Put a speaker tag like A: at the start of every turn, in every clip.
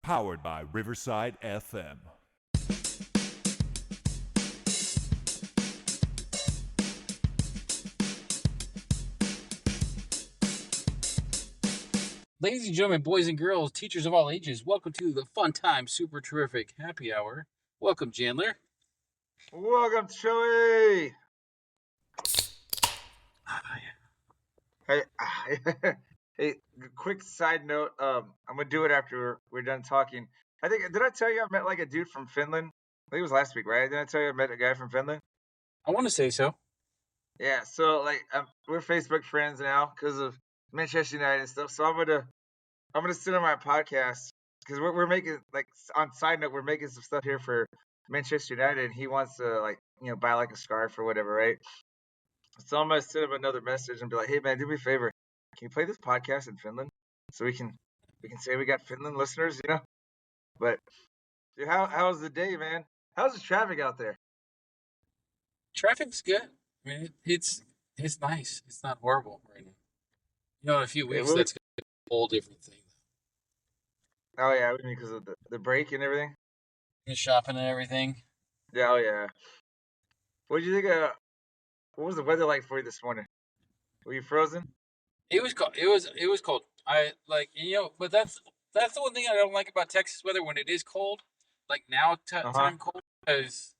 A: Powered by Riverside FM.
B: Ladies and gentlemen, boys and girls, teachers of all ages, welcome to the Fun Time Super Terrific Happy Hour. Welcome, Chandler.
C: Welcome, Joey. Hey, hey. Quick side note. I'm gonna do it after we're done talking. Did I tell you I met like a dude from Finland? I think it was last week, right? Did I tell you I met a guy from Finland?
B: I want to say so.
C: Yeah. So we're Facebook friends now because of Manchester United and stuff. So I'm gonna sit on my podcast because we're making on side note we're making some stuff here for Manchester United, and he wants to buy like a scarf or whatever, right? So I'm gonna send him another message and be like, "Hey man, do me a favor. Can you play this podcast in Finland so we can say we got Finland listeners, you know?" But dude, how's the day, man? How's the traffic out there?
B: Traffic's good. I mean, it's nice. It's not horrible right now. You know, in a few
C: It
B: weeks,
C: will.
B: that's going to be a whole different thing.
C: Oh yeah, because of the break and everything.
B: The shopping and everything.
C: Yeah, oh yeah. What did you think? What was the weather like for you this morning? Were you frozen?
B: It was cold. It was cold. But that's the one thing I don't like about Texas weather when it is cold. Like now,
C: Uh huh.
B: time cold because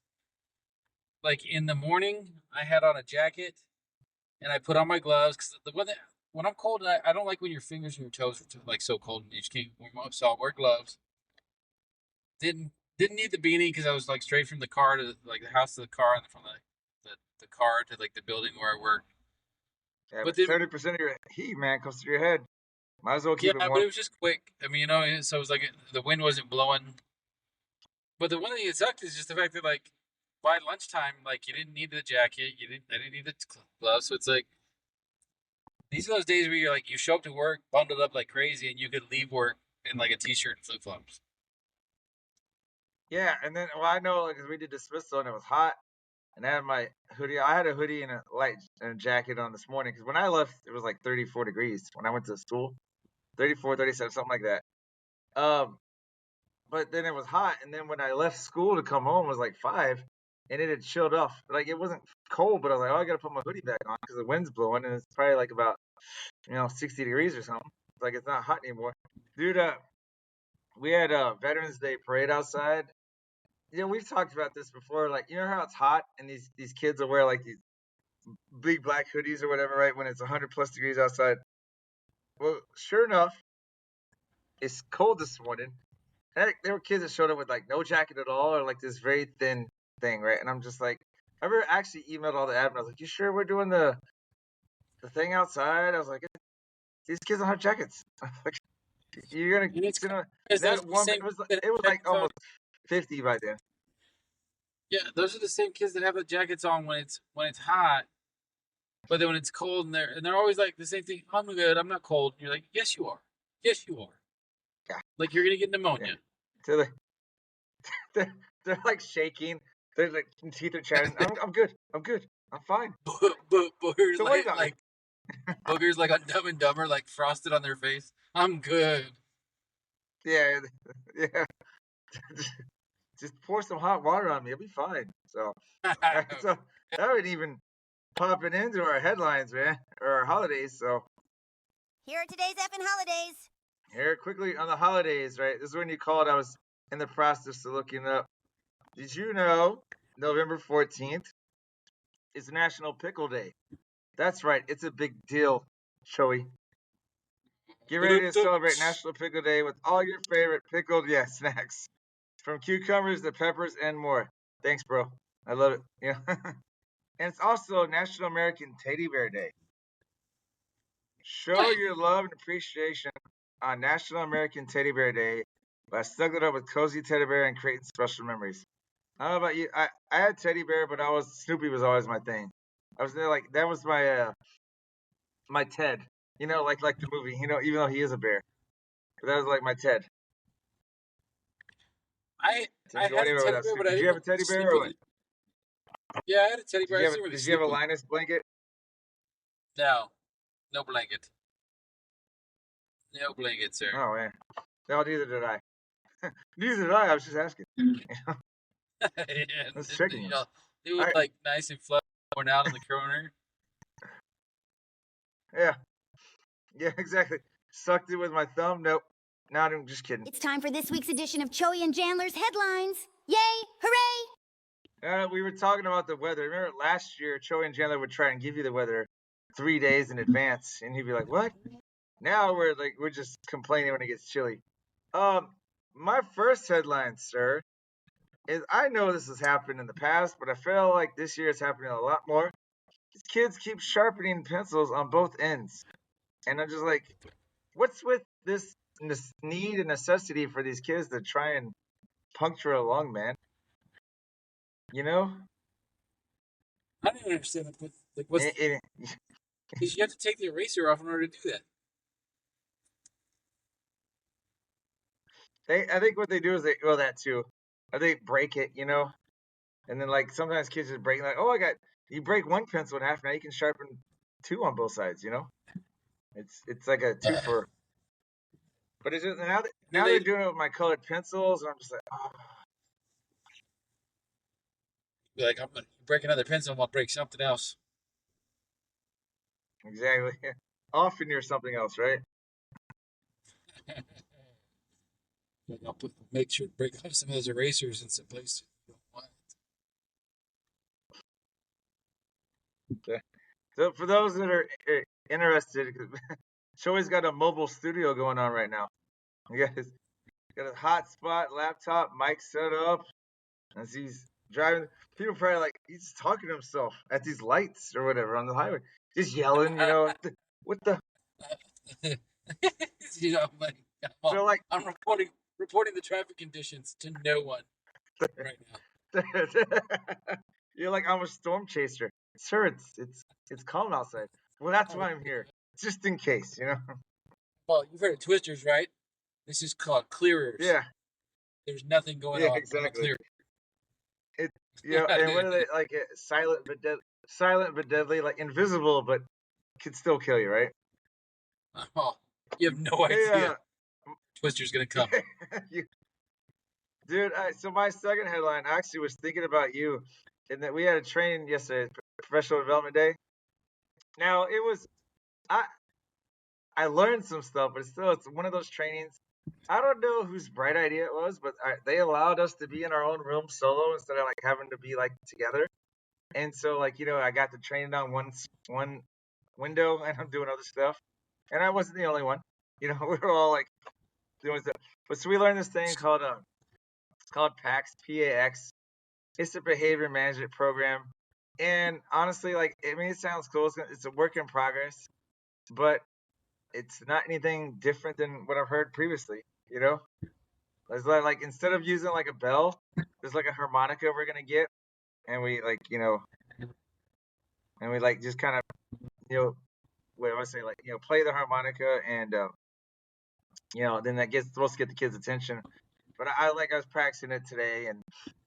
B: like in the morning I had on a jacket and I put on my gloves because when I'm cold, I don't like when your fingers and your toes are like so cold and you just can't warm up. So I wear gloves. Didn't didn't need the beanie because I was like straight from the car to like the house to the car and from the car to like the building where I work.
C: Yeah,
B: But
C: but
B: then
C: 70% of your heat, man, comes through your head. Might as well
B: yeah,
C: keep it
B: but
C: warm.
B: it was just quick. I mean, so it was like the wind wasn't blowing. But the one thing that sucked is just the fact that like by lunchtime, like you didn't need the jacket, I didn't need the gloves. So it's like these are those days where you're like you show up to work bundled up like crazy, and you could leave work in like a t-shirt and flip flops.
C: Yeah, and then I know because we did dismissal and it was hot, and I had my hoodie. I had a hoodie and a light and a jacket on this morning because when I left it was like 34 degrees when I went to school, 34, 37, something like that. Um, but then it was hot, and then when I left school to come home it was like 5, and it had chilled off. Like it wasn't cold, but I was like, oh, I gotta put my hoodie back on because the wind's blowing and it's probably like about 60 degrees or something. It's like it's not hot anymore, dude. We had a Veterans Day parade outside. We've talked about this before. Like, you know how it's hot and these kids will wear like these big black hoodies or whatever, right? When it's 100 plus degrees outside. Well, sure enough, it's cold this morning. Heck, there were kids that showed up with like no jacket at all or like this very thin thing, right? And I'm just like, I ever actually emailed all the admin. I was like, you sure we're doing the thing outside? I was like, these kids don't have jackets. Like, you're gonna,
B: And it's
C: you know,
B: because those
C: that
B: are the
C: one.
B: same
C: It was
B: that
C: it was
B: have
C: like
B: jackets on.
C: almost 50 by then.
B: Yeah, those are the same kids that have the jackets on when it's hot, but then when it's cold and they're always like the same thing. I'm good. I'm not cold. And you're like, yes, you are. Yes, you are.
C: Yeah,
B: Like you're gonna get
C: yeah.
B: pneumonia.
C: So they're like shaking. They're like teeth are chatting. I'm good. I'm good. I'm fine.
B: Boogers
C: Don't worry about me.
B: like boogers like on Dumb and Dumber, like frosted on their face. I'm good.
C: Yeah, yeah. Just pour some hot water on me. It'll be fine. So, so that would even popping into our headlines, man, or our holidays. So
D: Here are today's effing holidays.
C: here quickly on the holidays, right? This is when you called. I was in the process of looking up. Did you know November 14th is National Pickle Day? That's right. It's a big deal, Joey. Get ready to celebrate National Pickle Day with all your favorite pickled snacks, from cucumbers to peppers and more. Thanks, bro. I love it. Yeah, and it's also National American Teddy Bear Day. Show
B: What?
C: your love and appreciation on National American Teddy Bear Day by snuggling up with cozy teddy bear and creating special memories. I don't know about you. I had teddy bear, but Snoopy was always my thing. I was there like that was my Ted. Like the movie. Even though he is a bear, but that was like my Ted.
B: I
C: Did
B: I
C: you go
B: had a
C: anywhere
B: teddy
C: without
B: bear, but
C: Snoopy?
B: I
C: Did you
B: didn't
C: have a
B: really
C: teddy bear
B: sleep
C: or
B: with
C: what?
B: it. Yeah, I had a teddy bear. I just didn't really
C: Did you have
B: sleep
C: a
B: with it.
C: Linus blanket?
B: No, no blanket, no blanket, sir.
C: Oh man, no, neither did I. Neither did I. I was just asking.
B: And
C: Let's check him.
B: it was like nice and fluffy, worn out in the corner.
C: Yeah. Yeah, exactly. Sucked it with my thumb. Nope. Not even. Just kidding.
D: It's time for this week's edition of Joey and Chandler's headlines. Yay! Hooray!
C: We were talking about the weather. Remember last year, Joey and Chandler would try and give you the weather 3 days in advance, and he'd be like, "What?" Now we're just complaining when it gets chilly. My first headline, sir, is I know this has happened in the past, but I feel like this year it's happening a lot more. These kids keep sharpening pencils on both ends, and I'm just like, what's with this need and necessity for these kids to try and puncture along, man? You know?
B: I don't even understand that. Like, what's because you have to take the eraser off in order to do that.
C: I think what they do is that too. They break it, and then like sometimes kids just break like, oh, you break one pencil in half, now you can sharpen two on both sides, It's like a two for. But it's just now they're doing it with my colored pencils, and I'm just like, oh.
B: Be like, I'm gonna break another pencil, I'm gonna break something else.
C: Exactly. Often you're something else, right?
B: I'll make sure to break off some of those erasers in some places you don't want.
C: Okay. So for those that are interested, Joey's got a mobile studio going on right now. He got a hotspot laptop, mic set up, as he's driving. People probably like he's just talking to himself at these lights or whatever on the highway, just yelling, what the.
B: I'm reporting the traffic conditions to no one right now.
C: You're like, I'm a storm chaser, sir. It's calm outside. Well, that's why I'm here, just in case,
B: Well, you've heard of twisters, right? This is called clearers.
C: Yeah.
B: There's nothing going
C: Yeah,
B: on.
C: exactly. And what are they like? Silent but deadly, like invisible but could still kill you, right?
B: Oh, you have no idea. Twister's gonna come.
C: Dude, so my second headline actually was thinking about you, and that we had a training yesterday, professional development day. Now it was, I learned some stuff, but it's one of those trainings. I don't know whose bright idea it was, but they allowed us to be in our own room solo instead of like having to be like together. And so like I got to train it on one window, and I'm doing other stuff, and I wasn't the only one. We were all like doing stuff. But so we learned this thing called it's called PAX, PAX. It's a behavior management program, and honestly, like it sounds cool. It's a work in progress, but it's not anything different than what I've heard previously. It's like instead of using like a bell, there's like a harmonica we're gonna get, and we like and we like just kind of what do I say, like play the harmonica, and then that gets supposed to get the kids' attention. But I was practicing it today, and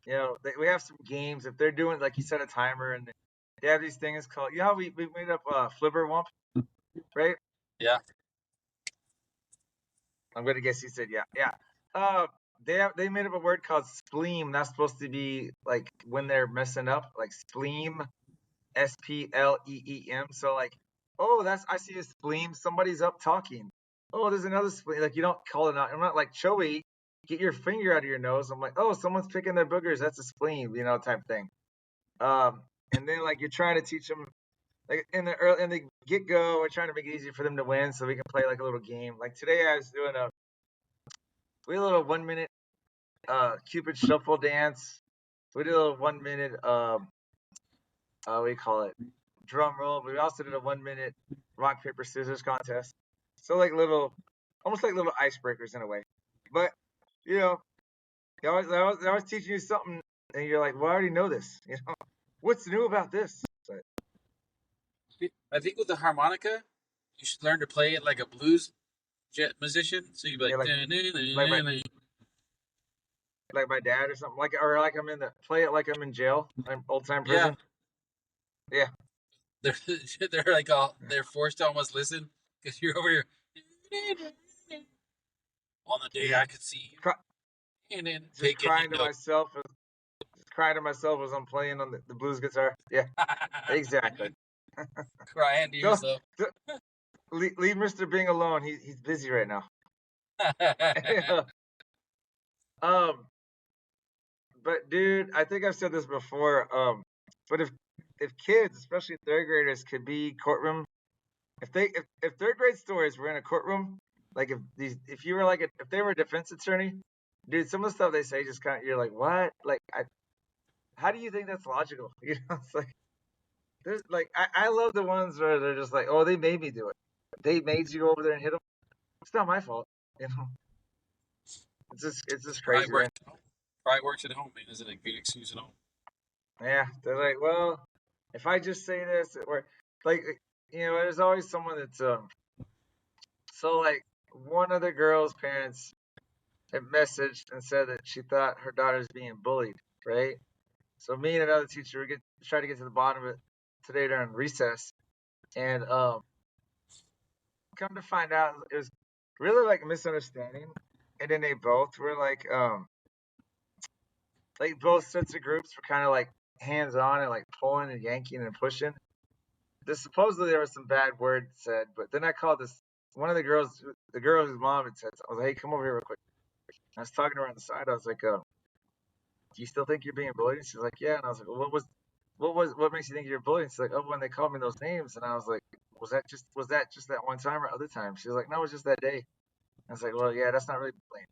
C: we have some games. If they're doing like you set a timer, and they have these things called how we made up Flipper Wump, right?
B: Yeah.
C: I'm gonna guess you said yeah. They made up a word called spleem. That's supposed to be like when they're messing up, like spleem, SPLEEM. So like, oh, I see a spleem. Somebody's up talking. Oh, there's another spleem. Like you don't call it out. I'm not like Joey, get your finger out of your nose. I'm like, oh, someone's picking their boogers. That's a spleem, type thing. And then like you're trying to teach them like in the get go. We're trying to make it easy for them to win, so we can play like a little game. Like today, I was doing we had a little 1 minute Cupid shuffle dance. We did a little 1 minute what do you call it, drum roll. But we also did a 1 minute rock paper scissors contest. So like almost like little icebreakers in a way. But they're always teaching you something, and you're like, well, I already know this. What's new about this? But,
B: I think with the harmonica, you should learn to play it like a blues musician. So you'd be like,
C: like my dad or something, or like play it like I'm in jail, I'm old time prison. Yeah.
B: They're like they're forced to almost listen because you're over here. On the day I could see you. And then
C: just
B: taking
C: crying to myself, as I'm playing on the blues guitar. Yeah, exactly.
B: crying to
C: Don't,
B: yourself.
C: don't leave Mr. Bing alone. He's busy right now. um, but dude, I think I've said this before. But if kids, especially third graders, could be courtroom, if third grade stories were in a courtroom, like if you were like if they were a defense attorney, dude, some of the stuff they say just kind of you're like, what? Like, how do you think that's logical? You know, it's like there's like I love the ones where they're just like, oh, they made me do it. They made you go over there and hit them. It's not my fault. You know, it's just
B: Probably
C: crazy,
B: works.
C: man.
B: Probably works at home, man. Isn't it? Good excuse at home.
C: Yeah, they're like, well, if I just say this, or like, there's always someone that's so like one of the girl's parents had messaged and said that she thought her daughter's being bullied, right? So me and another teacher we try to get to the bottom of it today during recess, and come to find out it was really like a misunderstanding, and then they both were like both sets of groups were kind of like hands on and like pulling and yanking and pushing. Supposedly there was some bad words said, but then I called this one of the girl whose mom had said, I was like, hey, come over here real quick. I was talking to her on the side. I was like, do you still think you're being bullied? She's like, yeah. And I was like, well, what makes you think you're bullied? She's like, oh, when they called me those names. And I was like, was that just that one time or other time? She was like, no, it was just that day. I was like, well, yeah, that's not really bullying.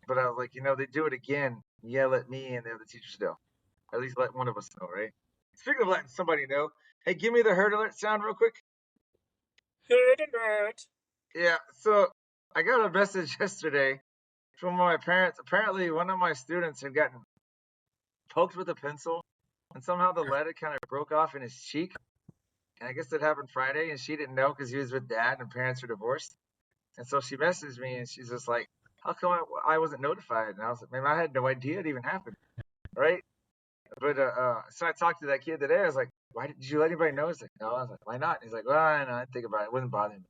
C: But I was like, they do it again. Yell at me and the other teachers know. At least let one of us know, right? Speaking of letting somebody know, hey, give me the herd alert sound real quick.
B: Herd alert.
C: Yeah, so I got a message yesterday from my parents. Apparently, one of my students had gotten poked with a pencil, and somehow the lead kind of broke off in his cheek. And I guess it happened Friday, and she didn't know because he was with dad and parents were divorced. And so she messaged me, and she's just like, "How come I wasn't notified?" And I was like, "Man, I had no idea it even happened, right?" But so I talked to that kid today. I was like, "Why did you let anybody know?" He's like, "No." I was like, "Why not?" He's like, "Well, I know. I think about it. It wasn't bothering me."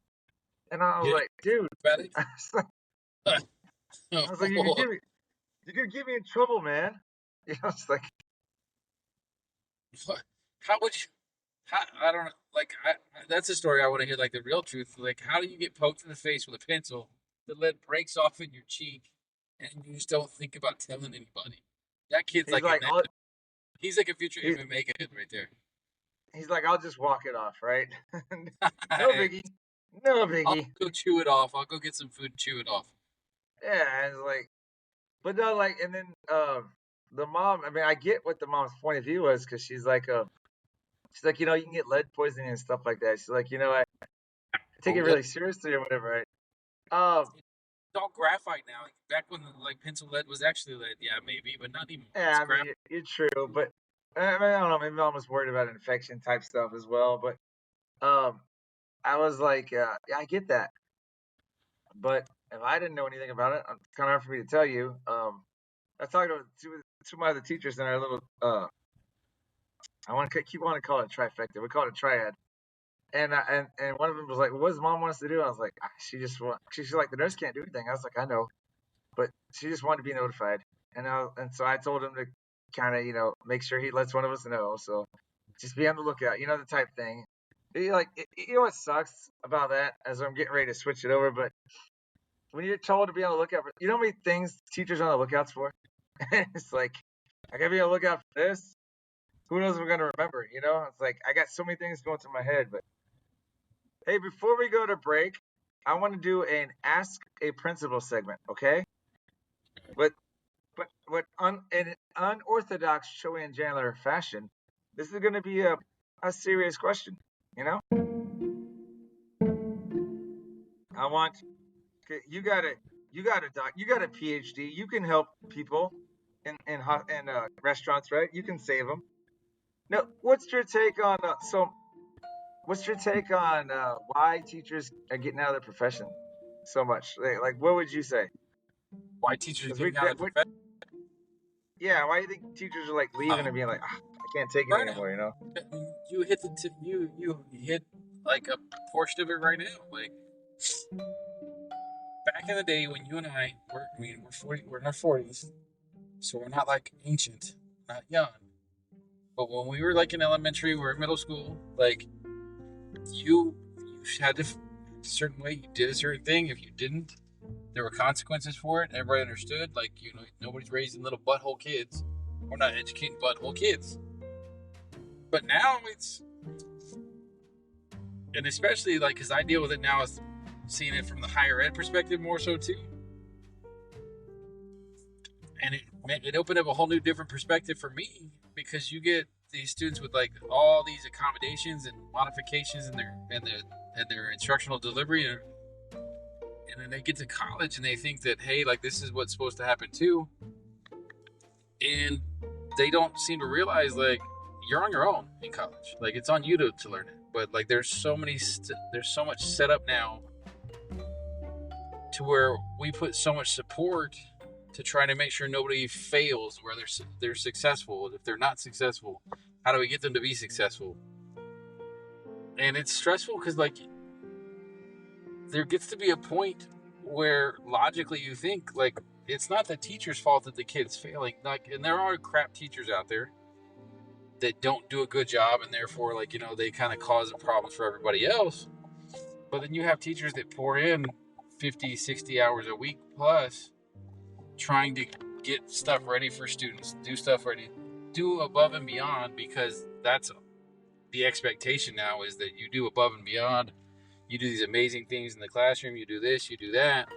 C: And I was
B: Yeah,
C: like, "Dude,"
B: valid.
C: I was like, "You're gonna get me in trouble, man." It's like,
B: How would you? How, I don't know. Like, that's a story I want to hear. Like the real truth. Like, how do you get poked in the face with a pencil? The lead breaks off in your cheek, and you just don't think about telling anybody. That kid's
C: he's
B: like
C: like,
B: he's like a future
C: he,
B: MMA kid right there.
C: he's like, "I'll just walk it off, right?" No biggie, no
B: I'll
C: biggie.
B: go chew it off. I'll go get some food and chew it off.
C: Yeah, and it's like, but no, like, and then the mom. I mean, I get what the mom's point of view was because she's like, you can get lead poisoning and stuff like that. She's like, I take it
B: Oh,
C: really seriously or whatever, right? Um,
B: it's all graphite now. Like, back when like pencil lead was actually lead, yeah, maybe, but not anymore.
C: yeah,
B: It's
C: I mean,
B: graphite.
C: you're true, but I mean, I don't know. Maybe mom was worried about infection type stuff as well, but I was like, yeah, I get that, but if I didn't know anything about it, it's kind of hard for me to tell you. I talked to two of my other teachers in our little I want to keep wanting to call it a trifecta. We call it a triad. And one of them was like, "What does mom want us to do?" I was like, she's like, the nurse can't do anything. I was like, I know, but she just wanted to be notified. And so I told him to kind of make sure he lets one of us know. So just be on the lookout, the type thing. You know what sucks about that as I'm getting ready to switch it over, but when you're told to be on the lookout for, how many things teachers are on the lookouts for? It's like I gotta be on the lookout for this. Who knows if I'm gonna remember? It's like I got so many things going through my head, but hey, before we go to break, I want to do an Ask a Principal segment, okay? But in unorthodox Joey and Chandler fashion, this is going to be a serious question, you know? I want you got a PhD. You can help people in restaurants, right? You can save them. Now, what's your take on What's your take on why teachers are getting out of their profession so much? Like what would you say?
B: Why teachers are
C: Because we,
B: getting out
C: that,
B: of the
C: we,
B: profession?
C: yeah, why do you think teachers are like leaving and being like, I can't take it
B: Burnout.
C: anymore?
B: You hit you hit like a portion of it right now. Like back in the day when you and we're 40, we're in our 40s, so we're not like ancient, not young. But when we were like in elementary, we were in middle school, like you had to a certain way. You did a certain thing. If you didn't, there were consequences for it. Everybody understood. Like, nobody's raising little butthole kids. We're not educating butthole kids. But now and especially like, because I deal with it now, is seeing it from the higher ed perspective more so too. And it opened up a whole new different perspective for me, because you get these students with like all these accommodations and modifications in their instructional delivery, and then they get to college and they think that, hey, like, this is what's supposed to happen too, and they don't seem to realize, like, you're on your own in college. Like, it's on you to learn it. But like, there's so much set up now to where we put so much support to try to make sure nobody fails, where they're successful. If they're not successful, how do we get them to be successful? And it's stressful because, like, there gets to be a point where logically you think, like, it's not the teacher's fault that the kid's failing. Like, and there are crap teachers out there that don't do a good job, and therefore, like, they kind of cause problems for everybody else. But then you have teachers that pour in 50, 60 hours a week plus, trying to get stuff ready for students, do above and beyond, because that's the expectation now, is that you do above and beyond. You do these amazing things in the classroom, you do this, you do that,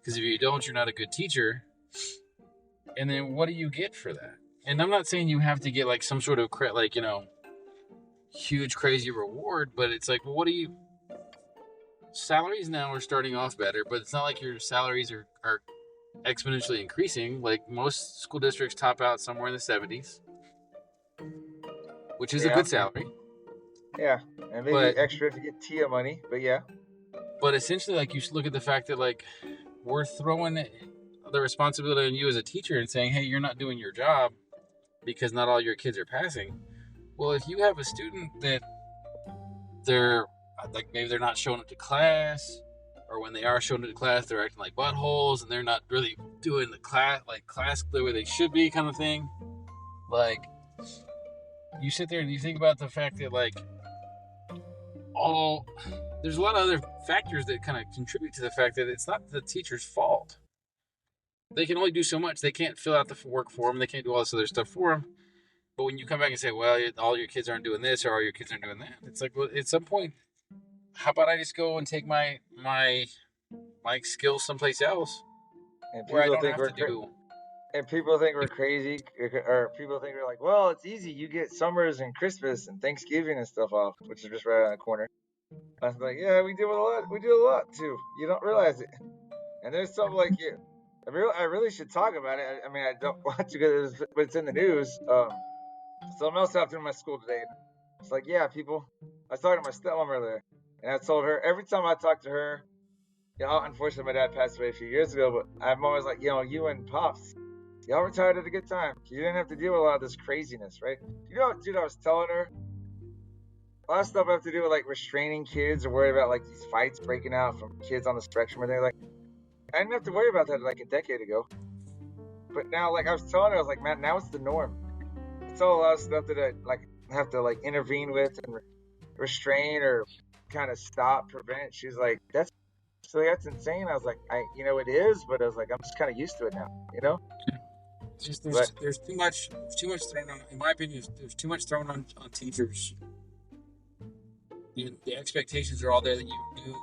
B: because if you don't, you're not a good teacher. And then what do you get for that? And I'm not saying you have to get like some sort of huge crazy reward, but it's like, well, salaries now are starting off better, but it's not like your salaries are exponentially increasing. Like, most school districts top out somewhere in the 70s, which is a good salary.
C: Yeah, and maybe extra if you get TIA money, but yeah.
B: But essentially, like, you look at the fact that, like, we're throwing the responsibility on you as a teacher and saying, hey, you're not doing your job because not all your kids are passing. Well, if you have a student that they're like, maybe they're not showing up to class, or when they are showing up to class, they're acting like buttholes, and they're not really doing the class the way they should be, kind of thing. Like, you sit there and you think about the fact that, like, there's a lot of other factors that kind of contribute to the fact that it's not the teacher's fault. They can only do so much. They can't fill out the work for them. They can't do all this other stuff for them. But when you come back and say, well, all your kids aren't doing this, or all your kids aren't doing that, it's like, well, at some point, how about I just go and take my skills someplace else,
C: and
B: where I don't have to do.
C: And people think we're crazy, or people think we're like, well, it's easy. You get summers and Christmas and Thanksgiving and stuff off, which is just right around the corner. I was like, yeah, we do a lot. We do a lot too. You don't realize it. And there's something like you. I really should talk about it. I mean, I don't want to, but it's in the news. Something else happened in my school today. It's like, yeah, people. I was talking to my stepmom earlier, and I told her, every time I talk to her, unfortunately, my dad passed away a few years ago, but I'm always like, you and Pops, y'all retired at a good time. You didn't have to deal with a lot of this craziness, right? Dude, I was telling her, a lot of stuff I have to do with, like, restraining kids, or worried about, like, these fights breaking out from kids on the spectrum, and they're like, I didn't have to worry about that, like, a decade ago. But now, like, I was telling her, I was like, man, now it's the norm. It's all a lot of stuff that I, like, have to, like, intervene with and restrain or kind of prevent. She's like, that's insane. I was like, it is, but I was like, I'm just kind of used to it now,
B: It's just there's too much thrown on. In my opinion, there's too much thrown on teachers. The expectations are all there that you do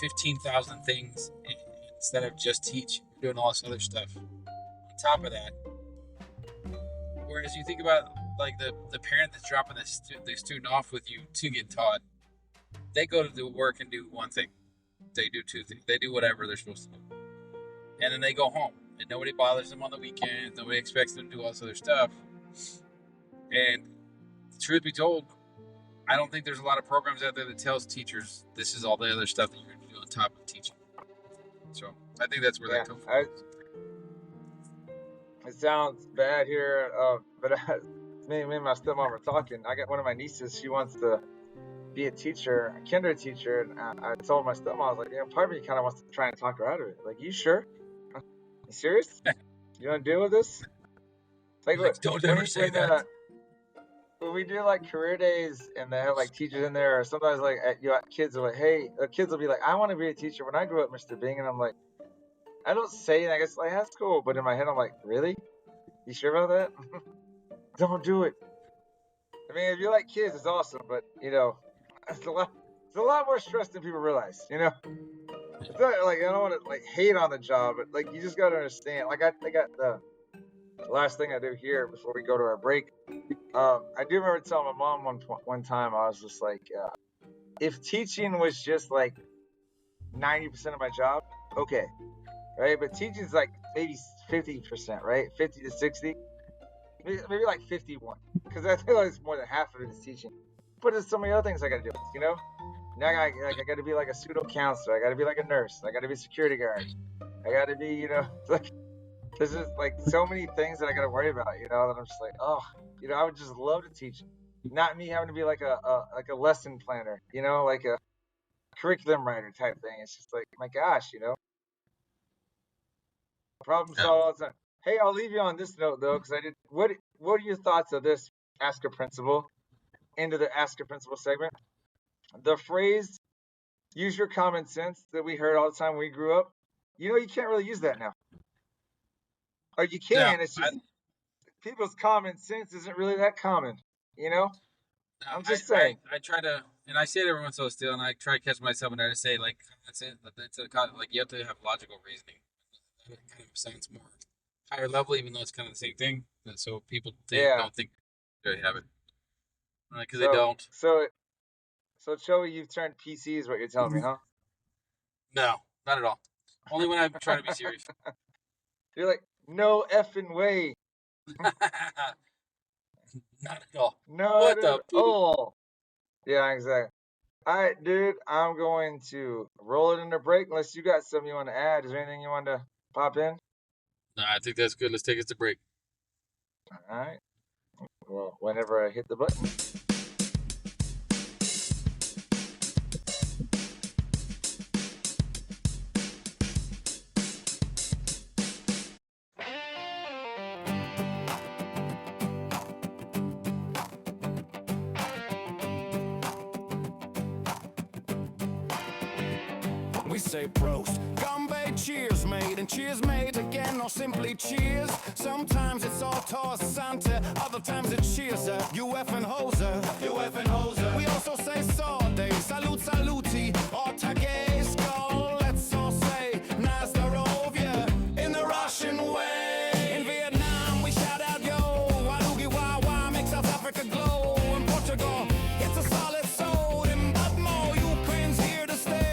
B: 15,000 things instead of just teach. You're doing all this other stuff on top of that. Whereas you think about, like, the parent that's dropping the student off with you to get taught, they go to do work and do one thing. They do two things. They do whatever they're supposed to do. And then they go home. And nobody bothers them on the weekends. Nobody expects them to do all this other stuff. And truth be told, I don't think there's a lot of programs out there that tells teachers this is all the other stuff that you're going to do on top of teaching. So I think that's where that comes from.
C: It sounds bad here, but me and my stepmom were talking. I got one of my nieces. She wants to be a teacher, a kinder teacher, and I told my stepmom, I was like, part of me kind of wants to try and talk her out of it. Like, you sure? You serious? You want to deal with this? Like,
B: Like, don't ever say that.
C: When we do like career days and they have like teachers in there, or sometimes like kids are like, hey, kids will be like, I want to be a teacher when I grew up, Mr. Bing, and I'm like, I don't say it. I guess like that's cool, but in my head I'm like, really? You sure about that? Don't do it. I mean, if you like kids, it's awesome, but it's a lot more stress than people realize. It's not like I don't want to like hate on the job, but like you just got to understand. Like I got the last thing I do here before we go to our break. I do remember telling my mom one time, I was just like, if teaching was just like 90% of my job, okay, right? But teaching's like maybe 50%, right? 50 to 60, maybe like 51, because I feel like it's more than half of it is teaching. But there's so many other things I got to do, Now I got to be like a pseudo counselor. I got to be like a nurse. I got to be a security guard. I got to be, like. There's just like so many things that I gotta worry about, that I'm just like, oh, I would just love to teach. Not me having to be like a lesson planner, like a curriculum writer type thing. It's just like, my gosh, problem solved all the time. Hey, I'll leave you on this note though, because I did. What are your thoughts of this? Ask a principal into the Ask a Principal segment. The phrase "use your common sense" that we heard all the time when we grew up. You can't really use that now. Or you can,
B: Yeah,
C: it's just people's common sense isn't really that common, I'm just saying.
B: I try to, and I say it every once in a while still, and I try to catch myself and I just say, like, that's it. It's like, you have to have logical reasoning. It kind of sounds more higher level, even though it's kind of the same thing. So people don't think they have it. Because they don't.
C: So, Joey, you've turned PC is what you're telling me, huh?
B: No, not at all. Only when I'm trying to be serious.
C: You're like, no effing way.
B: Not at all.
C: No,
B: what the
C: all. Yeah, exactly. All right, dude, I'm going to roll it in the break unless you got something you want to add. Is there anything you want to pop in?
B: No, I think that's good. Let's take us to break.
C: All right. Well, whenever I hit the button.
E: We say prost, Gumby, cheers mate, and cheers mate again, or simply cheers. Sometimes it's all toss Santa, other times it's cheers up, you effing hoser, you effing hoser. We also say sawday, salute saluti, or tagay, skull, let's all say, Nazdarovia, in the Russian way. In Vietnam we shout out yo, Walugi Wawa, make South Africa glow. In Portugal, it's a solid soul, in Budmo, Ukraine's here to stay.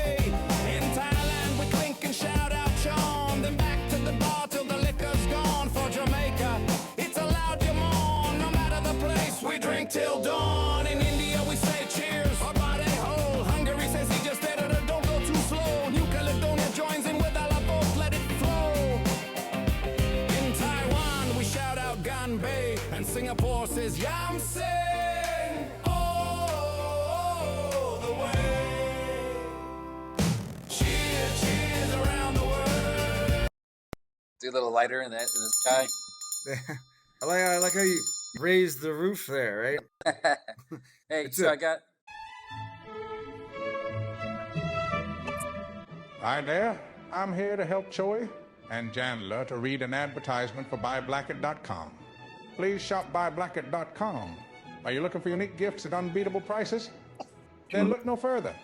E: Shout out Sean, then back to the bar till the liquor's gone. For Jamaica, it's allowed you on. No matter the place, we drink till dawn. In India, we say cheers, or body hole. Hungary says he just did it, don't go too slow. New Caledonia joins in with a boat, let it flow. In Taiwan, we shout out Ganbei, and Singapore says Yam Sing. Oh, the way. Cheers, cheers around the world.
B: Do a little lighter in the sky.
C: I like how you raised the roof there, right?
B: Hey, so I got.
F: Hi there, I'm here to help Choi and Chandler to read an advertisement for BuyBlackett.com. Please shop BuyBlackett.com. Are you looking for unique gifts at unbeatable prices? Then look no further.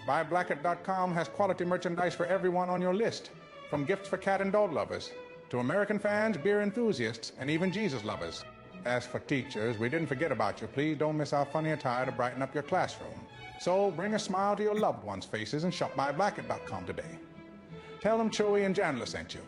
F: BuyBlackett.com has quality merchandise for everyone on your list, from gifts for cat and dog lovers, to American fans, beer enthusiasts, and even Jesus lovers. As for teachers, we didn't forget about you. Please don't miss our funny attire to brighten up your classroom. So bring a smile to your loved ones' faces and shop BuyBlackett.com today. Tell them Chewy and Chandler sent you.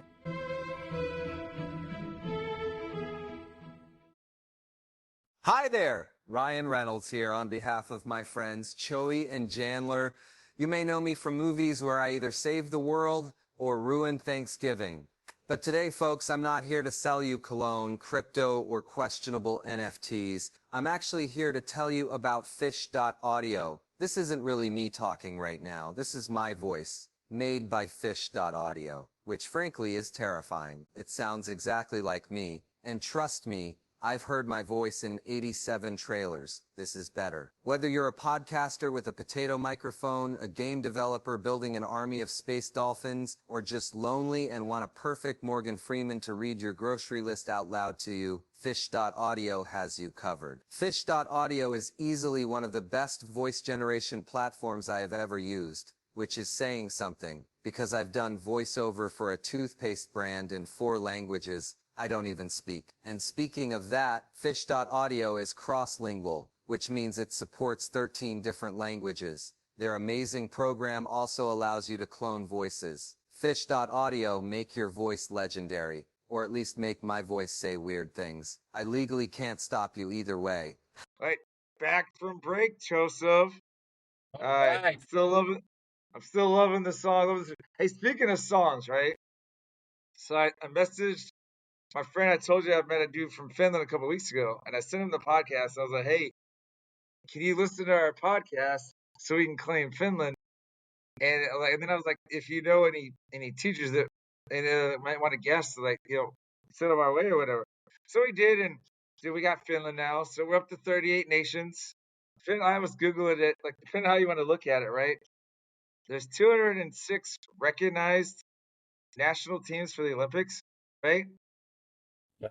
G: Hi there, Ryan Reynolds here on behalf of my friends Joey and Chandler. You may know me from movies where I either save the world or ruin Thanksgiving. But today, folks, I'm not here to sell you cologne, crypto, or questionable NFTs. I'm actually here to tell you about Fish.audio. This isn't really me talking right now. This is my voice, made by Fish.audio, which frankly is terrifying. It sounds exactly like me, and trust me, I've heard my voice in 87 trailers. This is better. Whether you're a podcaster with a potato microphone, a game developer building an army of space dolphins, or just lonely and want a perfect Morgan Freeman to read your grocery list out loud to you, Fish.audio has you covered. Fish.audio is easily one of the best voice generation platforms I have ever used, which is saying something, because I've done voiceover for a toothpaste brand in 4 languages I don't even speak. And speaking of that, Fish.audio is cross-lingual, which means it supports 13 different languages. Their amazing program also allows you to clone voices. Fish.audio make your voice legendary, or at least make my voice say weird things. I legally can't stop you either way.
C: Right, back from break, Joseph.
B: All right.
C: I'm still loving the song. Hey, speaking of songs, right? So I messaged my friend. I told you I met a dude from Finland a couple weeks ago, and I sent him the podcast. I was like, "Hey, can you listen to our podcast so we can claim Finland?" And then I was like, "If you know any teachers that might want to guest, like send them our way or whatever." So we did, and dude, we got Finland now. So we're up to 38 nations. I was googling it, like depending how you want to look at it, right? There's 206 recognized national teams for the Olympics, right?
B: Yeah.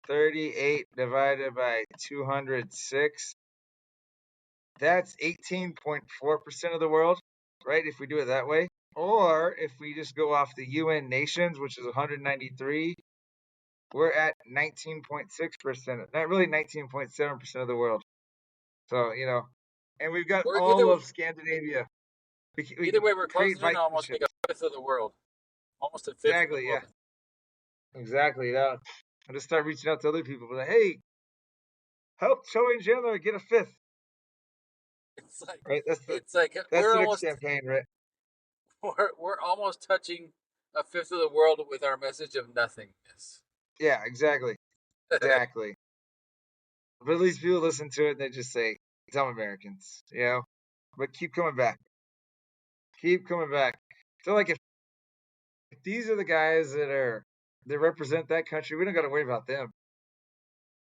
C: 38 divided by 206. That's 18.4% of the world, right? If we do it that way. Or if we just go off the UN nations, which is 193, we're at 19.6%. Not really 19.7% of the world. So, and we've got all of Scandinavia.
B: Either way, we're
C: create
B: closing in almost
C: Viking
B: like a fifth of the world. Almost a fifth
C: Exactly,
B: of the world.
C: yeah. Exactly. Now, I just start reaching out to other people. Like, hey, help Joey and Chandler get a fifth.
B: It's like,
C: Right? That's
B: we're
C: the next
B: almost
C: campaign, right?
B: we're almost touching a fifth of the world with our message of nothingness.
C: Yeah, exactly. Exactly. But at least people listen to it and they just say, dumb Americans, But keep coming back. Keep coming back. So like if these are the guys that represent that country, we don't gotta worry about them.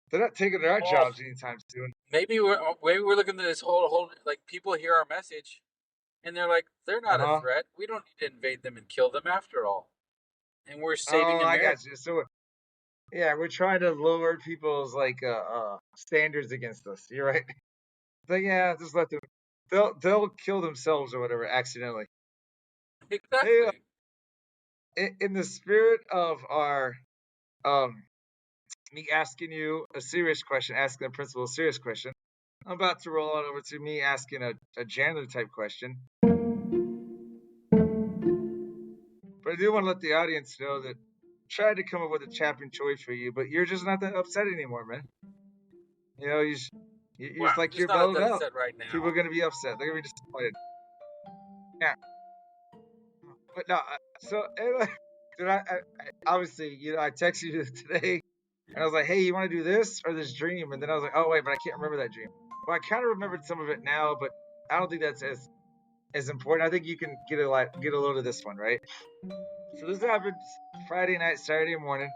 C: They're not taking our jobs anytime soon.
B: Maybe we're looking at this whole like people hear our message and they're like, they're not a threat. We don't need to invade them and kill them after all. And we're saving America.
C: I got you. So yeah, we're trying to lower people's standards against us. You're right. But yeah, just let them. They'll kill themselves or whatever accidentally.
B: Exactly.
C: Hey, in the spirit of our me asking you a serious question, asking the principal a serious question, I'm about to roll on over to me asking a Chandler type question. But I do want to let the audience know that I tried to come up with a champion choice for you, but you're just not that upset anymore, man. You're just like you're mellowed out.
B: Right now.
C: People are gonna be upset. They're gonna be disappointed. Yeah. But no. So anyway, dude, I obviously I texted you today, and I was like, hey, you want to do this or this dream? And then I was like, oh wait, but I can't remember that dream. Well, I kind of remembered some of it now, but I don't think that's as important. I think you can get a load of this one, right? So this happened Friday night, Saturday morning.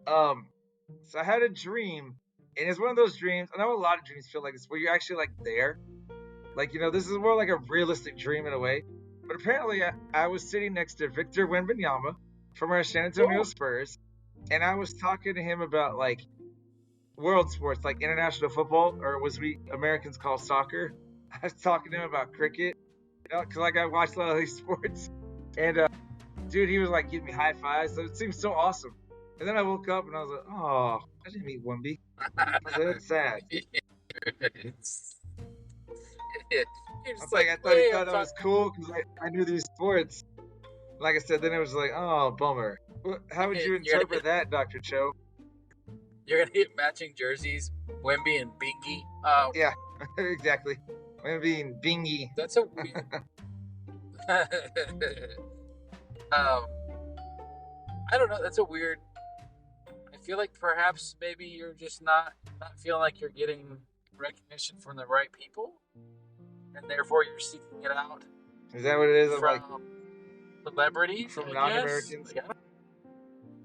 C: So I had a dream, and it's one of those dreams. I know a lot of dreams feel like this, where you're actually like there. Like, this is more like a realistic dream in a way. But apparently, I was sitting next to Victor Wembanyama from our San Antonio Spurs, and I was talking to him about like world sports, like international football, or as we Americans call soccer. I was talking to him about cricket, because like I watched a lot of these sports, and dude, he was like giving me high fives. So it seemed so awesome. And then I woke up and I was like, oh, I didn't meet Wemby. That's sad. I thought he thought I was cool because I knew these sports. Like I said, then it was like, oh, bummer. How would you interpret that, Dr. Cho?
B: You're going to get matching jerseys, Wemby and Bingy.
C: Yeah, exactly. Wemby and Bingy.
B: That's a weird... I don't know. That's a weird... I feel like perhaps maybe you're just not feeling like you're getting recognition from the right people, and therefore you're seeking it out
C: Is that what it is?
B: from celebrities,
C: from
B: I
C: non-Americans?
B: guess.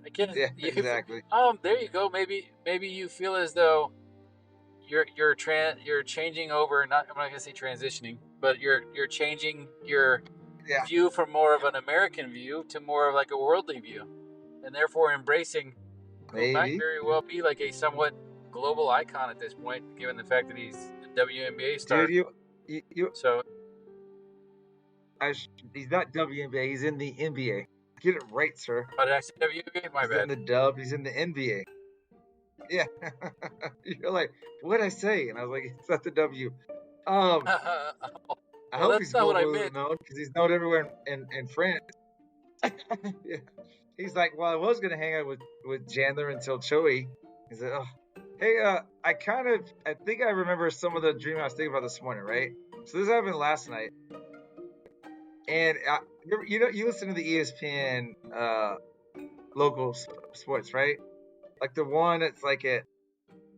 B: I guess.
C: Yeah, exactly.
B: There you go. Maybe you feel as though you're changing over. Not I'm not gonna say transitioning, but you're changing your view from more of an American view to more of like a worldly view, and therefore embracing who might very well be like a somewhat global icon at this point, given the fact that he's a WNBA star.
C: Dude, he's not WNBA. He's in the NBA. Get it right, sir.
B: Oh, did I say WNBA? My bad.
C: He's in the dub. He's in the NBA. Yeah. You're like, what'd I say? And I was like, it's not the W. I hope he's globally known because he's known everywhere in France. Yeah. He's like, well, I was gonna hang out with Chandler until Joey. He's like, oh, hey, I think I remember some of the dream I was thinking about this morning, right? So this happened last night, and you listen to the ESPN local sports, right? Like the one that's like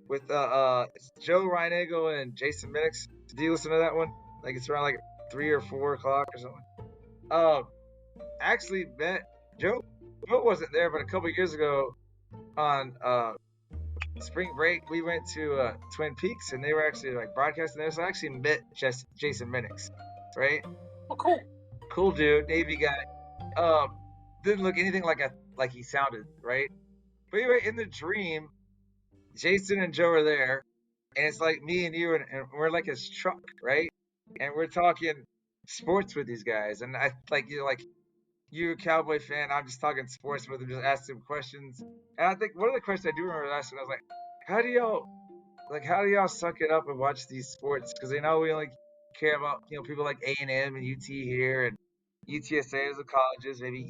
C: with it's Joe Reinego and Jason Minix. Did you listen to that one? Like it's around like 3 or 4 o'clock or something. Actually met Joe wasn't there, but a couple years ago on spring break we went to Twin Peaks and they were actually like broadcasting there. So I actually met Jason Minix, right?
B: Oh, cool.
C: Cool dude, Navy guy. Didn't look anything like he sounded, right? But anyway, in the dream, Jason and Joe are there, and it's like me and you, and we're like his truck, right? And we're talking sports with these guys, and I like you're a Cowboy fan. I'm just talking sports with him, just asking him questions. And I think one of the questions I do remember asking, I was like, how do y'all suck it up and watch these sports? Because they know we only care about people like A&M and UT here and UTSA as the colleges, maybe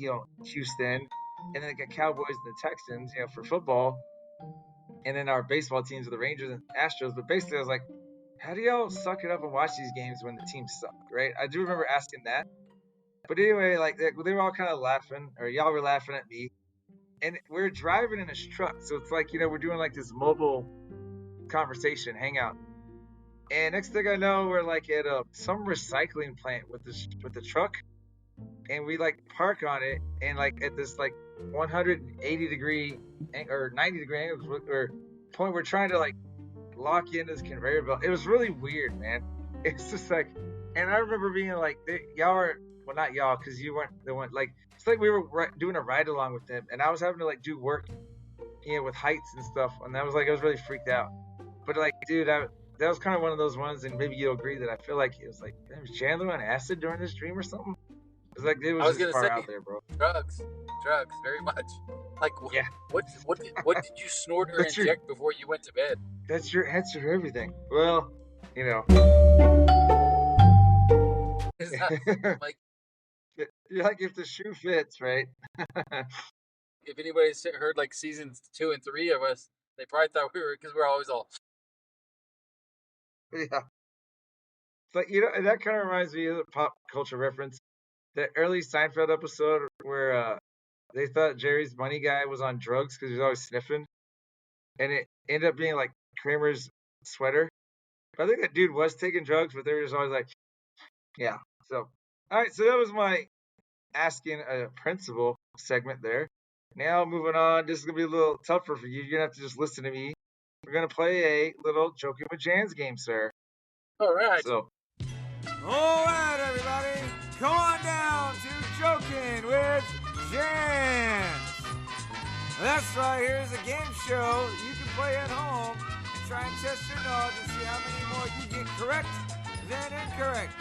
C: Houston, and then the Cowboys and the Texans, for football, and then our baseball teams are the Rangers and Astros. But basically, I was like, how do y'all suck it up and watch these games when the teams suck, right? I do remember asking that. But anyway, like they were all kind of laughing, or y'all were laughing at me, and we're driving in his truck, so it's like we're doing like this mobile conversation hangout. And next thing I know, we're like at some recycling plant with the truck, and we like park on it, and like at this like 180 degree or 90 degree angle or point, we're trying to like lock into this conveyor belt. It was really weird, man. It's just like, and I remember being like, y'all are, well, not y'all, because you weren't the one. Like it's like we were doing a ride along with them, and I was having to like do work, with heights and stuff, and I was really freaked out. But like, dude, that was kind of one of those ones, and maybe you'll agree that I feel like it was like, was Chandler on acid during this dream or something? It was like it was just far out there, bro.
B: Drugs, very much. Like,
C: yeah.
B: What did you snort or inject before you went to bed?
C: That's your answer to everything. Well,
B: like,
C: you're like, if the shoe fits, right?
B: If anybody's heard like seasons 2 and 3 of us, they probably thought we were, because we're always all.
C: Yeah. It's like, and that kind of reminds me of a pop culture reference. The early Seinfeld episode where they thought Jerry's money guy was on drugs because he was always sniffing, and it ended up being like Kramer's sweater. I think that dude was taking drugs, but they were just always like, yeah. So, all right. So that was my asking a principal segment there. Now moving on. This is gonna be a little tougher for you. You're gonna have to just listen to me. We're gonna play a little Joking with Jans game, sir.
B: All right.
C: So.
E: All right, everybody. Come on down to Joking with Jans. That's right, here's a game show you can play at home and try and test your knowledge and see how many more you get correct than incorrect.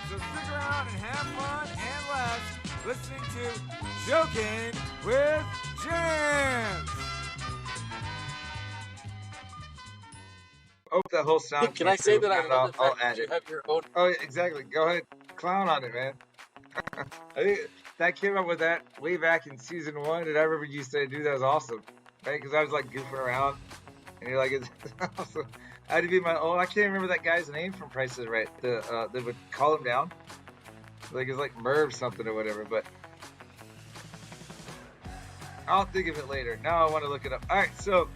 E: So stick around and have fun and laugh listening to Joking with Jans.
C: Oh, that whole sound.
B: Can I say that I love the fact that you have your own?
C: Oh, exactly. Go ahead, clown on it, man. I think that came up with that way back in season 1, and I remember you said, "Dude, that was awesome," right? Because I was like goofing around, and you're like, "It's awesome." I had to be my own. I can't remember that guy's name from Price is Right. They would call him down, like it's like Merv something or whatever. But I'll think of it later. Now I want to look it up. All right, so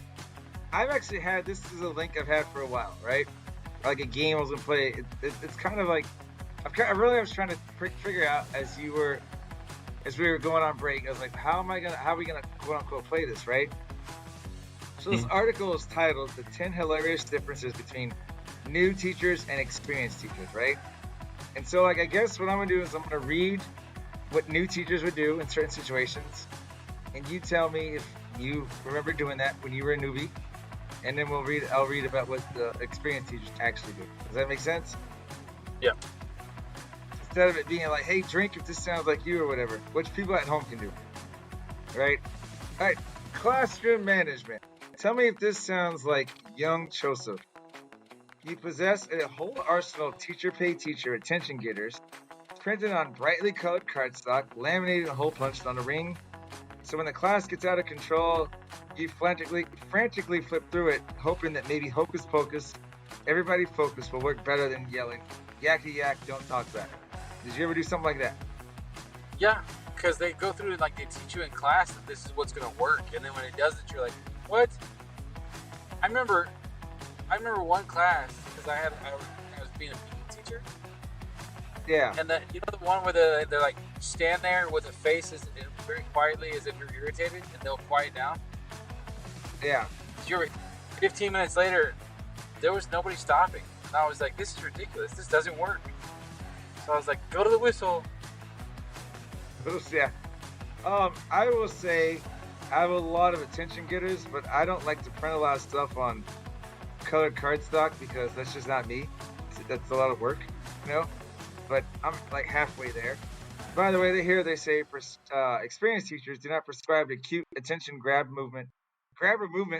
C: I've actually had, this is a link I've had for a while, right? like a game I was gonna play. It's kind of like I really was trying to figure out as we were going on break. I was like, how are we gonna quote unquote play this, right? So this article is titled "The 10 Hilarious Differences Between New Teachers and Experienced Teachers," right? And so, like, I guess what I'm gonna do is I'm gonna read what new teachers would do in certain situations, and you tell me if you remember doing that when you were a newbie, and then I'll read about what the experienced teachers actually do. Does that make sense?
B: Yeah.
C: Instead of it being like, hey, drink if this sounds like you or whatever, which people at home can do, right? All right, classroom management. Tell me if this sounds like young Joseph. You possess a whole arsenal of teacher pay teacher attention getters, printed on brightly colored cardstock, laminated and hole punched on a ring. So when the class gets out of control, you frantically flip through it, hoping that maybe hocus pocus, everybody focus will work better than yelling, yakety yak, don't talk back. Did you ever do something like that?
B: Yeah, because they go through like they teach you in class that this is what's gonna work, and then when it doesn't, you're like, what? I remember one class because I was being a PE teacher.
C: Yeah.
B: And you know the one where they're like stand there with a face very quietly as if you're irritated, and they'll quiet down.
C: Yeah.
B: You're 15 minutes later, there was nobody stopping, and I was like, this is ridiculous. This doesn't work. So I was like, go to the whistle.
C: Yeah. I will say I have a lot of attention getters, but I don't like to print a lot of stuff on colored cardstock because that's just not me. That's a lot of work, you know? But I'm like halfway there. By the way, they say experienced teachers do not prescribe acute attention grabber movement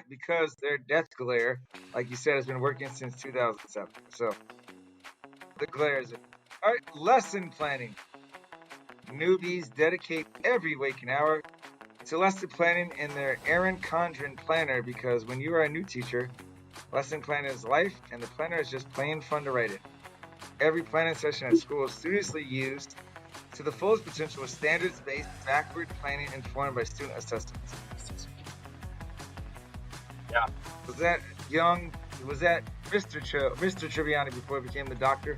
C: because their death glare, like you said, has been working since 2007. So the glare is it. All right, lesson planning. Newbies dedicate every waking hour to lesson planning in their Aaron Condren planner because when you are a new teacher, lesson planning is life and the planner is just plain fun to write in. Every planning session at school is studiously used to the fullest potential with standards-based backward planning informed by student assessments.
B: Yeah.
C: Was that Mr. Triviani before he became the doctor?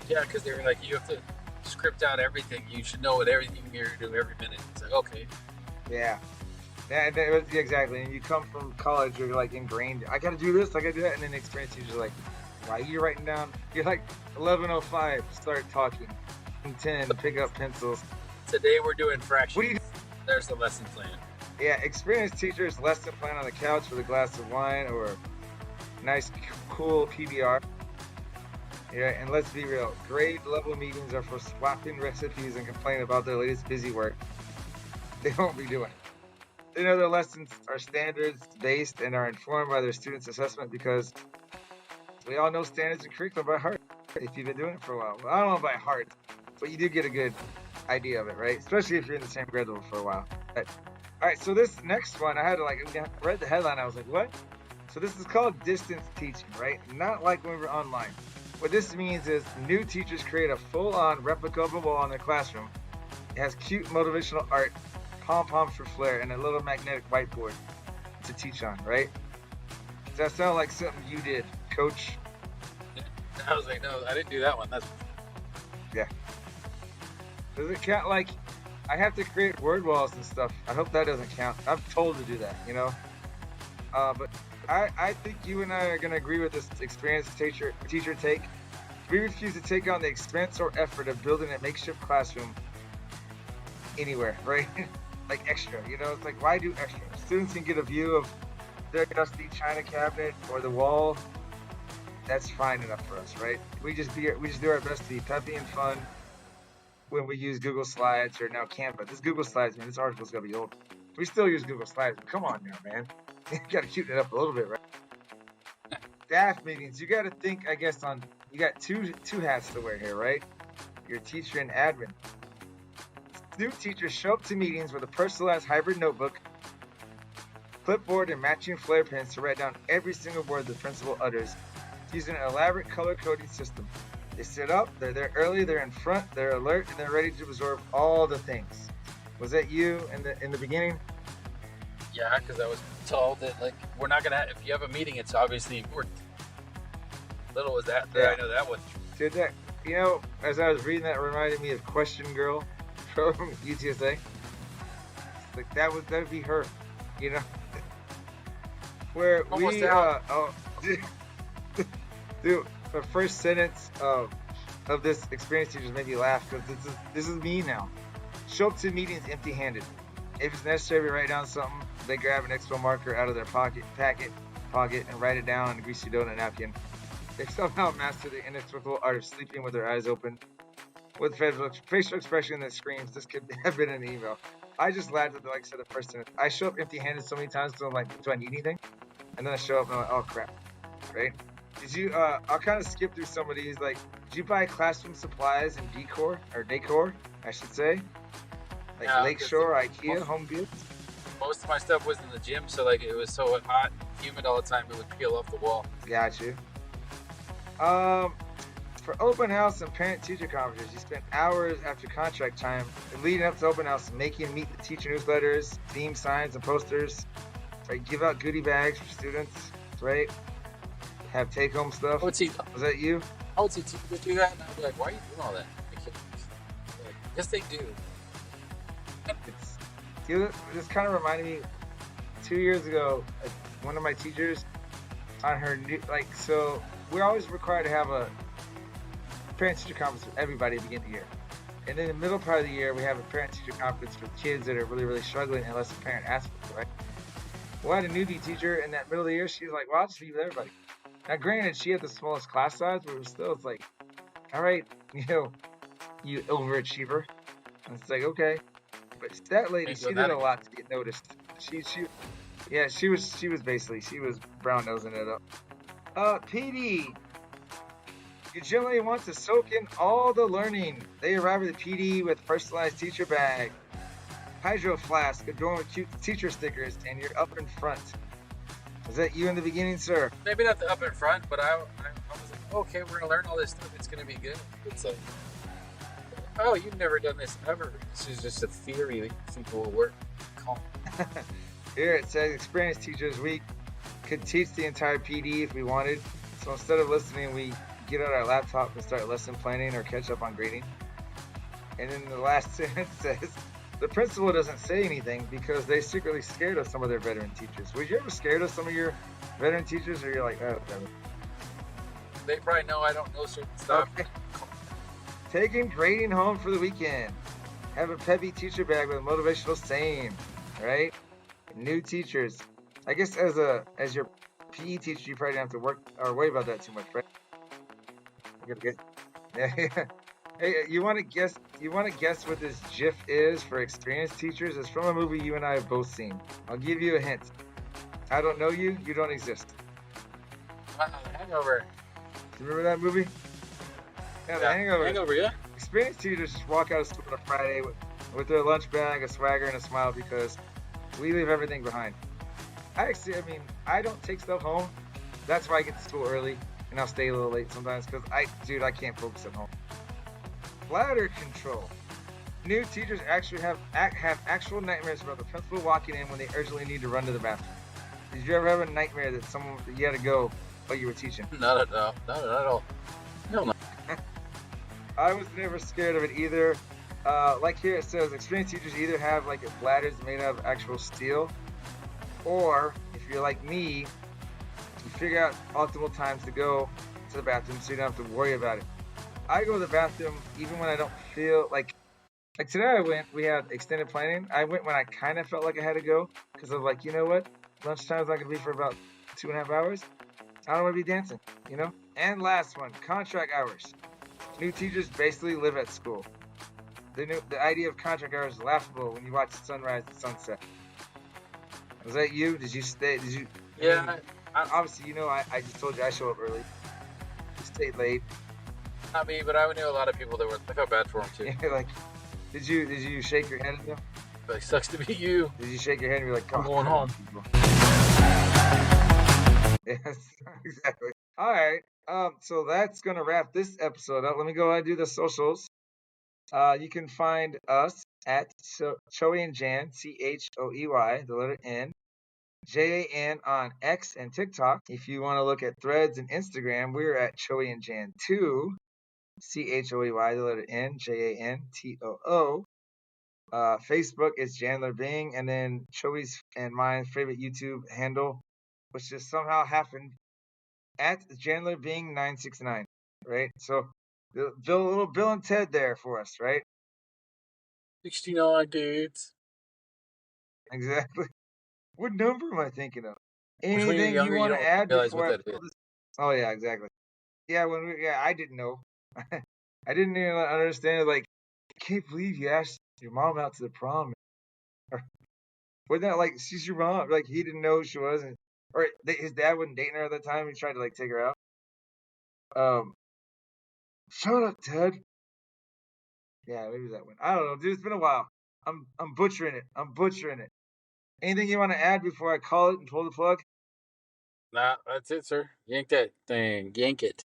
B: Yeah, because they were like, you have to script out everything. You should know what everything you're going to do every minute. It's like, okay.
C: Yeah. Yeah, exactly. And you come from college, you're like ingrained. I got to do this, I got to do that. And then the experience teacher's like, why are you writing down? You're like 11:05, start talking. 10, pick up pencils.
B: Today we're doing fractions.
C: What do you do?
B: There's the lesson plan.
C: Yeah, experienced teachers lesson plan on the couch with a glass of wine or a nice, cool PBR. Yeah, and let's be real, grade level meetings are for swapping recipes and complaining about their latest busy work. They won't be doing it. They know their lessons are standards based and are informed by their students' assessment because we all know standards and curriculum by heart if you've been doing it for a while. Well, I don't know by heart, but you do get a good idea of it, right? Especially if you're in the same grade level for a while. All right, so this next one, I read the headline, I was like, what? So this is called distance teaching, right? Not like when we were online. What this means is new teachers create a full-on replica of a wall in their classroom. It has cute motivational art, pom-poms for flair, and a little magnetic whiteboard to teach on, right? Does that sound like something you did, Coach?
B: I was like, no, I didn't do that one.
C: Yeah. Does it count? Like, I have to create word walls and stuff. I hope that doesn't count. I'm told to do that, you know? But I think you and I are going to agree with this experienced teacher take. We refuse to take on the expense or effort of building a makeshift classroom anywhere, right? Like extra, you know? It's like, why do extra? Students can get a view of their dusty china cabinet or the wall. That's fine enough for us, right? We just do our best to be peppy and fun when we use Google Slides or now Canva. This Google Slides, man, this article's gonna be old. We still use Google Slides, but come on now, man. You gotta cuten it up a little bit, right? Staff meetings, you gotta think, I guess, you got two hats to wear here, right? You're a teacher and admin. New teachers show up to meetings with a personalized hybrid notebook, clipboard, and matching flare pens to write down every single word the principal utters, using an elaborate color coding system. They sit up, they're there early, they're in front, they're alert, and they're ready to absorb all the things. Was that you in the beginning?
B: Yeah, because I was told that, like, we're not going to, if you have a meeting, it's obviously important. Little was that
C: Yeah.
B: I know that wasn't true.
C: Dude, that, you know, as I was reading that, it reminded me of Question Girl from UTSA. Like that would be her, you know, where
B: Almost
C: we
B: out.
C: dude, the first sentence of this experience teachers made me laugh because this is me now. Show up to meetings empty-handed. If it's necessary to write down something, they grab an expo marker out of their pocket, and write it down on a greasy donut napkin. They somehow master the inexplicable art of sleeping with their eyes open, with facial expression that screams, "This could have been an email." I just laughed at the like I said the first sentence. I show up empty-handed so many times because I'm like, do I need anything? And then I show up and I'm like, oh crap, right? Did you? I'll kind of skip through some of these. Like, did you buy classroom supplies and decor, I should say, like
B: Yeah,
C: Lakeshore,
B: 'cause
C: IKEA, Home Goods?
B: most of my stuff was in the gym, so like it was so hot, humid all the time, it would peel off the wall.
C: Got you. For open house and parent-teacher conferences, you spent hours after contract time leading up to open house, making meet the teacher newsletters, theme signs and posters, right? Give out goodie bags for students, right? Have take-home stuff.
B: I would see,
C: Was that you?
B: I would see teachers do that, and I'd be like, why are you doing all that? Like, yes, they do.
C: This kind of reminded me 2 years ago, one of my teachers on her new, like, so we're always required to have a parent-teacher conference with everybody at the beginning of the year. And in the middle part of the year, we have a parent-teacher conference for kids that are really, really struggling unless the parent asks for it, right? Well, I had a newbie teacher in that middle of the year. She was like, well, I'll just be with everybody. Now, granted, she had the smallest class size, but it was still, it's like, all right, you overachiever. And it's like, okay. But that lady, she did a lot to get noticed. She was brown nosing it up. PD. You generally want to soak in all the learning. They arrive at the PD with personalized teacher bag, hydro flask, adorned with cute teacher stickers, and you're up in front. Was that you in the beginning, sir?
B: Maybe not the up in front, but I was like, okay, we're gonna learn all this stuff. It's gonna be good. It's like, oh, you've never done this ever. This is just a theory that people will work. Calm.
C: Here it says Experienced Teachers Week could teach the entire PD if we wanted. So instead of listening, we get out our laptop and start lesson planning or catch up on grading. And then the last sentence says, the principal doesn't say anything because they're secretly scared of some of their veteran teachers. Were you ever scared of some of your veteran teachers, or you're like, oh, whatever?
B: They probably know I don't know certain stuff.
C: Okay. Taking grading home for the weekend. Have a peppy teacher bag with a motivational saying, right? New teachers. I guess as your PE teacher, you probably don't have to work or worry about that too much, right? Good. Yeah. Hey, you want to guess? What this GIF is for experienced teachers? It's from a movie you and I have both seen. I'll give you a hint. I don't know you. You don't exist.
B: Hangover.
C: Do you remember that movie? Yeah, The Hangover.
B: Hangover, yeah.
C: Experienced teachers just walk out of school on a Friday with their lunch bag, a swagger, and a smile because we leave everything behind. I don't take stuff home. That's why I get to school early, and I'll stay a little late sometimes because I can't focus at home. Bladder control. New teachers actually have actual nightmares about the principal walking in when they urgently need to run to the bathroom. Did you ever have a nightmare that you had to go while you were teaching?
B: Not at all. No.
C: I was never scared of it either. Like here it says, experienced teachers either have like bladders made out of actual steel, or if you're like me, you figure out optimal times to go to the bathroom so you don't have to worry about it. I go to the bathroom even when I don't feel like today we had extended planning. I went when I kind of felt like I had to go because I was like, you know what? Lunchtime's not going to be for about 2.5 hours. I don't want to be dancing, And last one, contract hours. New teachers basically live at school. The idea of contract hours is laughable when you watch the sunrise and sunset. Was that you? Did you stay?
B: Yeah.
C: Obviously, I just told you I show up early. You stayed late.
B: Not me, but I knew a lot of people that were. I felt bad for them too.
C: Like, did you shake your head at them?
B: Like, sucks to be you.
C: Did you shake your head and be like,
B: I'm going home?
C: Yes, exactly. All right. So that's gonna wrap this episode up. Let me go ahead and do the socials. You can find us at Choey and Jan, CHOEY, the letter N, JAN on X and TikTok. If you want to look at Threads and Instagram, we're at Choey and Jan 2. CHOEY, the letter N, JANTOO. Facebook is Chandler Bing, and then Choey's and my favorite YouTube handle, which just somehow happened at Chandler Bing 969, right? So, little Bill and Ted there for us, right?
B: 69 dudes.
C: Exactly. What number am I thinking of?
B: When you're
C: Anything you
B: younger, you
C: want to
B: don't
C: add
B: realize
C: before
B: what
C: I
B: that
C: pull
B: is.
C: this? Oh yeah, exactly. Yeah, I didn't know. I didn't even understand. Like, I can't believe you asked your mom out to the prom. Wasn't that like she's your mom? Like he didn't know who she was, or his dad wasn't dating her at the time. He tried to like take her out. Shut up, Ted. Yeah, maybe that one. I don't know, dude. It's been a while. I'm butchering it. I'm butchering it. Anything you want to add before I call it and pull the plug?
B: Nah, that's it, sir. Yank that thing. Yank it.